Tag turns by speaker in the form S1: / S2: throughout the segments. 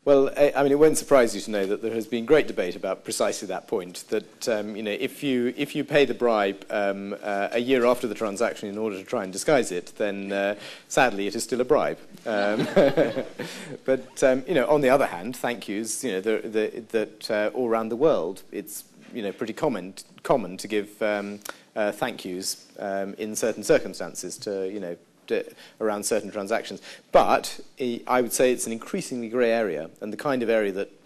S1: Well, I mean, it won't surprise you to know that there has been great debate about precisely that point, that you know, if you pay the bribe a year after the transaction in order to try and disguise it, then sadly it is still a bribe. But you know, on the other hand, thank yous, you know, that all around the world, it's, you know, pretty common to give thank yous in certain circumstances to, you know, around certain transactions. But I would say it's an increasingly grey area, and the kind of area that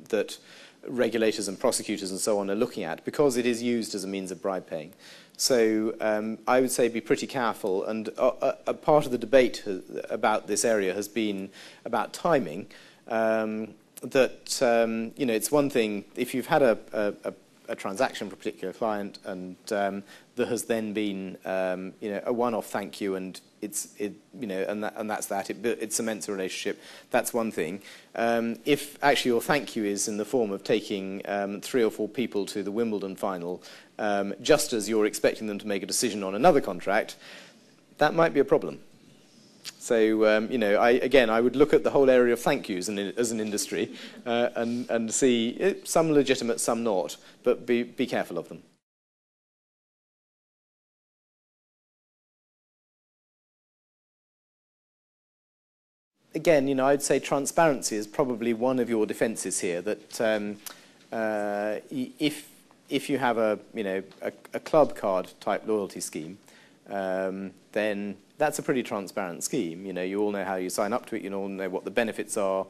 S1: that regulators and prosecutors and so on are looking at, because it is used as a means of bribe paying. So I would say be pretty careful, and a part of the debate about this area has been about timing. That you know, it's one thing if you've had a transaction for a particular client, and there has then been you know, a one-off thank you, and you know, and that's that. It cements a relationship. That's one thing. If actually your thank you is in the form of taking 3 or 4 people to the Wimbledon final, just as you're expecting them to make a decision on another contract, that might be a problem. So, you know, I would look at the whole area of thank yous as an industry and see some legitimate, some not, but be careful of them. Again, you know, I'd say transparency is probably one of your defences here. That if you have a club card type loyalty scheme, then that's a pretty transparent scheme. You know, you all know how you sign up to it. You all know what the benefits are.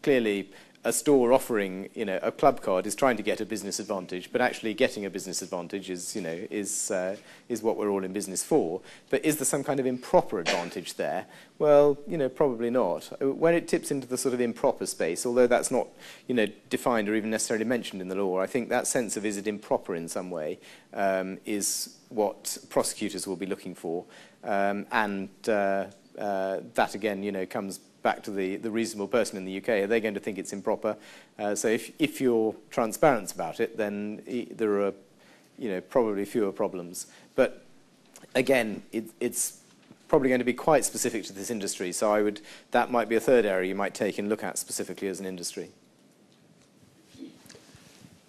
S1: Clearly, a store offering, you know, a club card is trying to get a business advantage, but actually getting a business advantage is, you know, is what we're all in business for. But is there some kind of improper advantage there? Well, you know, probably not. When it tips into the sort of improper space, although that's not, you know, defined or even necessarily mentioned in the law, I think that sense of is it improper in some way is what prosecutors will be looking for. And that, again, you know, comes back to the reasonable person in the UK. Are they going to think it's improper? So if you're transparent about it, then there are, you know, probably fewer problems. But again, it's probably going to be quite specific to this industry. So that might be a third area you might take and look at specifically as an industry.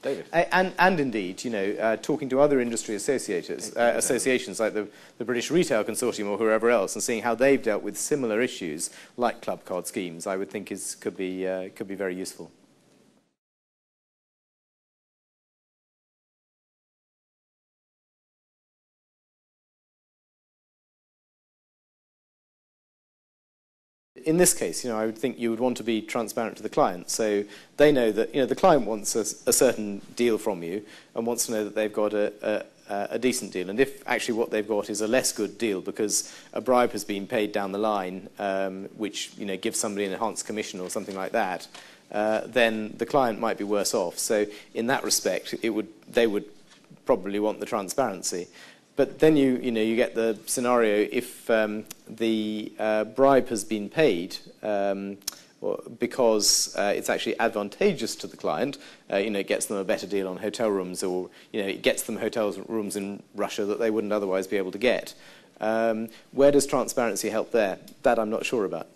S1: David. And indeed, you know, talking to other industry associations like the British Retail Consortium or whoever else, and seeing how they've dealt with similar issues like club card schemes, I would think could be very useful. In this case, you know, I would think you would want to be transparent to the client, so they know that, you know, the client wants a certain deal from you and wants to know that they've got a decent deal. And if actually what they've got is a less good deal because a bribe has been paid down the line, which, you know, gives somebody an enhanced commission or something like that, then the client might be worse off. So in that respect, they would probably want the transparency. But then you get the scenario if the bribe has been paid because it's actually advantageous to the client. You know, it gets them a better deal on hotel rooms, or, you know, it gets them hotel rooms in Russia that they wouldn't otherwise be able to get. Where does transparency help there? That I'm not sure about.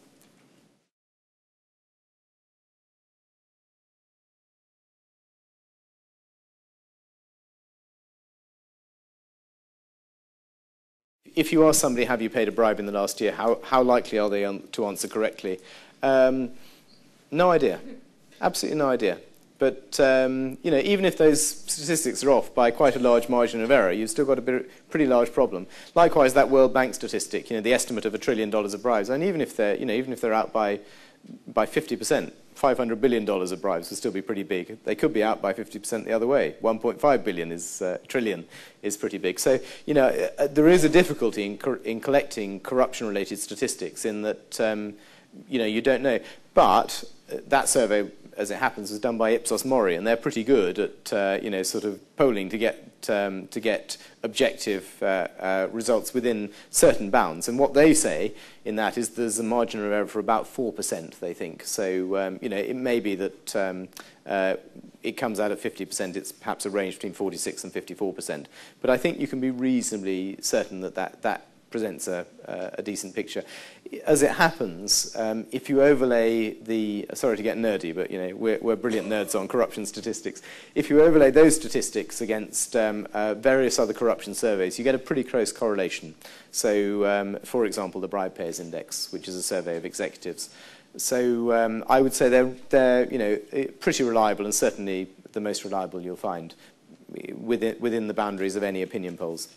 S1: If you ask somebody, have you paid a bribe in the last year, how likely are they to answer correctly? No idea. Absolutely no idea. But you know, even if those statistics are off by quite a large margin of error, you've still got a pretty large problem. Likewise, that World Bank statistic, you know, the estimate of $1 trillion of bribes, and even if they're out by 50%, $500 billion of bribes would still be pretty big. They could be out by 50% the other way. 1.5 billion trillion is pretty big. So, you know, there is a difficulty in collecting corruption-related statistics in that, you know, you don't know. But that survey, as it happens, was done by Ipsos Mori, and they're pretty good at, you know, sort of polling to get objective results within certain bounds. And what they say in that is there's a margin of error for about 4%, they think. So, you know, it may be that it comes out at 50%. It's perhaps a range between 46 and 54%. But I think you can be reasonably certain that presents a decent picture. As it happens, if you overlay the, sorry to get nerdy, but you know we're brilliant nerds on corruption statistics. If you overlay those statistics against various other corruption surveys, you get a pretty close correlation. So, for example, the Bribe Payers Index, which is a survey of executives. So I would say they're you know pretty reliable, and certainly the most reliable you'll find within the boundaries of any opinion polls.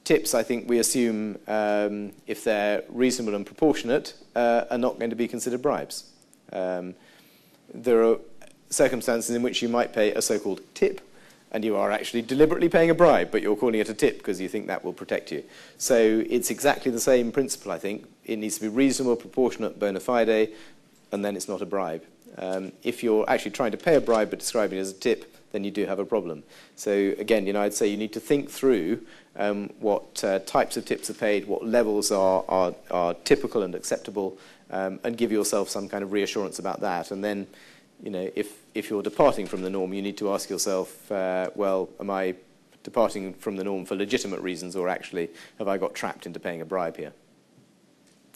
S1: Tips, I think we assume, if they're reasonable and proportionate, are not going to be considered bribes. There are circumstances in which you might pay a so-called tip, and you are actually deliberately paying a bribe, but you're calling it a tip because you think that will protect you. So it's exactly the same principle, I think. It needs to be reasonable, proportionate, bona fide, and then it's not a bribe. If you're actually trying to pay a bribe but describing it as a tip, then you do have a problem. So again, you know, I'd say you need to think through what types of tips are paid, what levels are typical and acceptable, and give yourself some kind of reassurance about that. And then, you know, if you're departing from the norm, you need to ask yourself, well, am I departing from the norm for legitimate reasons, or actually have I got trapped into paying a bribe here?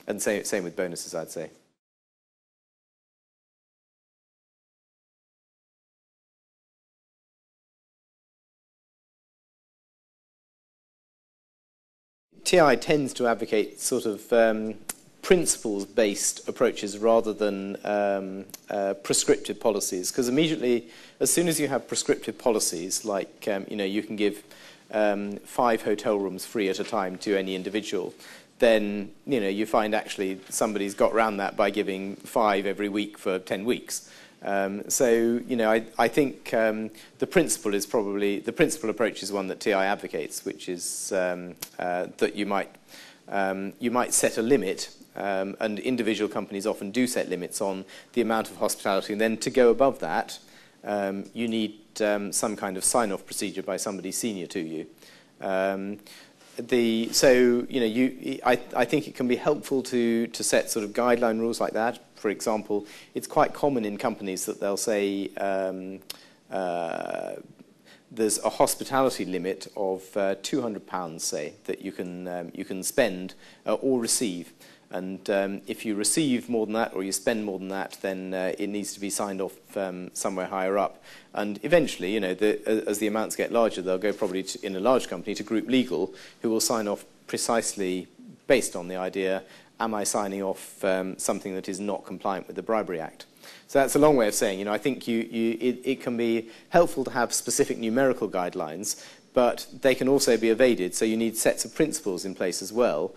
S1: And same with bonuses, I'd say. TI tends to advocate sort of principles-based approaches rather than prescriptive policies, because immediately, as soon as you have prescriptive policies, like you know, you can give 5 hotel rooms free at a time to any individual, then you know you find actually somebody's got around that by giving 5 every week for 10 weeks. So you know, I think the principle approach is one that TI advocates, which is that you might set a limit, and individual companies often do set limits on the amount of hospitality, and then to go above that, you need some kind of sign-off procedure by somebody senior to you. So you know, I think it can be helpful to set sort of guideline rules like that. For example, it's quite common in companies that they'll say there's a hospitality limit of £200, say, that you can spend or receive. And if you receive more than that or you spend more than that, then it needs to be signed off somewhere higher up. And eventually, you know, as the amounts get larger, they'll go probably in a large company to group legal, who will sign off precisely based on the idea, am I signing off something that is not compliant with the Bribery Act? So that's a long way of saying, you know, I think it can be helpful to have specific numerical guidelines, but they can also be evaded, so you need sets of principles in place as well,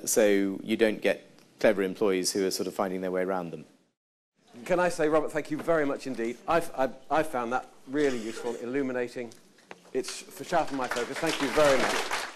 S1: so you don't get clever employees who are sort of finding their way around them.
S2: Can I say, Robert, thank you very much indeed. I've found that really useful, illuminating. It's for sharpening my focus. Thank you very much.